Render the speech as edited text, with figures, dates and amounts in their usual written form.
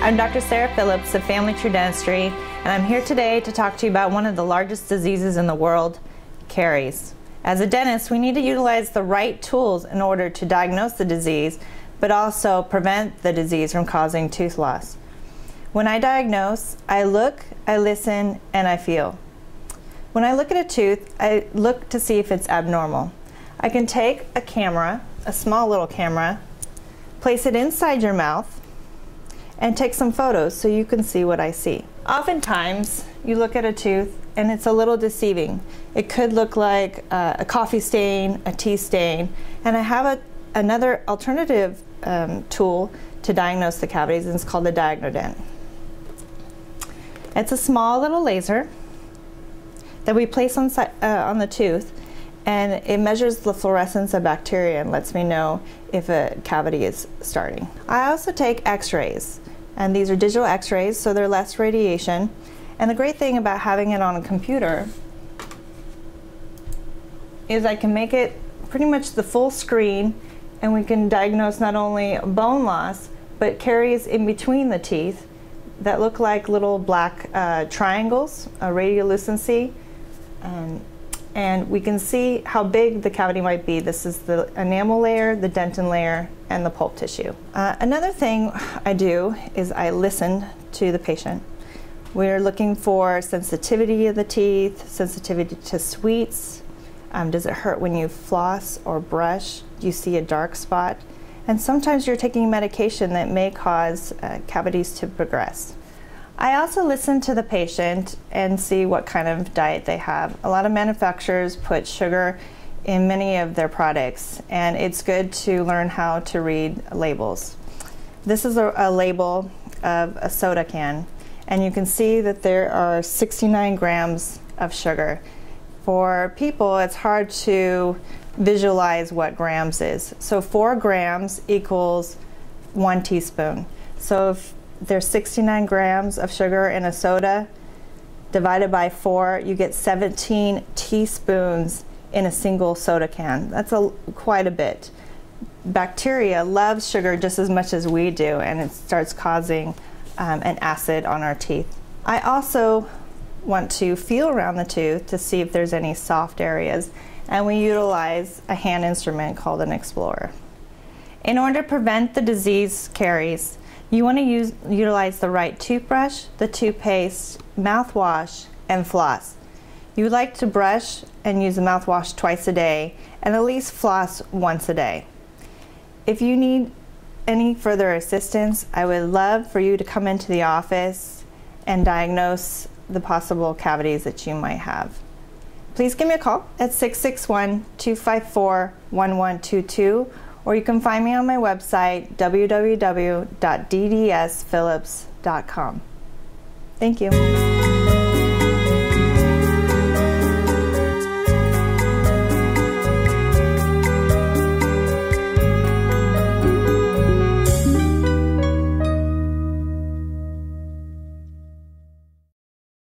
I'm Dr. Sarah Phillips of Family Tree Dentistry, and I'm here today to talk to you about one of the largest diseases in the world, caries. As a dentist, we need to utilize the right tools in order to diagnose the disease, but also prevent the disease from causing tooth loss. When I diagnose, I look, I listen, and I feel. When I look at a tooth, I look to see if it's abnormal. I can take a camera, a small little camera, place it inside your mouth, and take some photos so you can see what I see. Oftentimes, you look at a tooth and it's a little deceiving. It could look like a coffee stain, a tea stain, and I have another alternative tool to diagnose the cavities, and it's called the Diagnosing. It's a small little laser that we place on the tooth, and it measures the fluorescence of bacteria and lets me know if a cavity is starting. I also take x-rays, and these are digital x-rays, so they're less radiation. And the great thing about having it on a computer is I can make it pretty much the full screen, and we can diagnose not only bone loss, but caries in between the teeth that look like little black triangles, a radiolucency. And we can see how big the cavity might be. This is the enamel layer, the dentin layer, and the pulp tissue. Another thing I do is I listen to the patient. We're looking for sensitivity of the teeth, sensitivity to sweets. Does it hurt when you floss or brush? Do you see a dark spot? And sometimes you're taking medication that may cause cavities to progress. I also listen to the patient and see what kind of diet they have. A lot of manufacturers put sugar in many of their products, and it's good to learn how to read labels. This is a label of a soda can, and you can see that there are 69 grams of sugar. For people, it's hard to visualize what grams is. So 4 grams equals 1 teaspoon. So if there's 69 grams of sugar in a soda, divided by 4, you get 17 teaspoons in a single soda can. That's quite a bit. Bacteria loves sugar just as much as we do, and it starts causing an acid on our teeth. I also want to feel around the tooth to see if there's any soft areas, and we utilize a hand instrument called an explorer. In order to prevent the disease caries, you want to utilize the right toothbrush, the toothpaste, mouthwash, and floss. You would like to brush and use the mouthwash twice a day, and at least floss once a day. If you need any further assistance, I would love for you to come into the office and diagnose the possible cavities that you might have. Please give me a call at 661-254-1122, or you can find me on my website, www.ddsphillips.com. Thank you.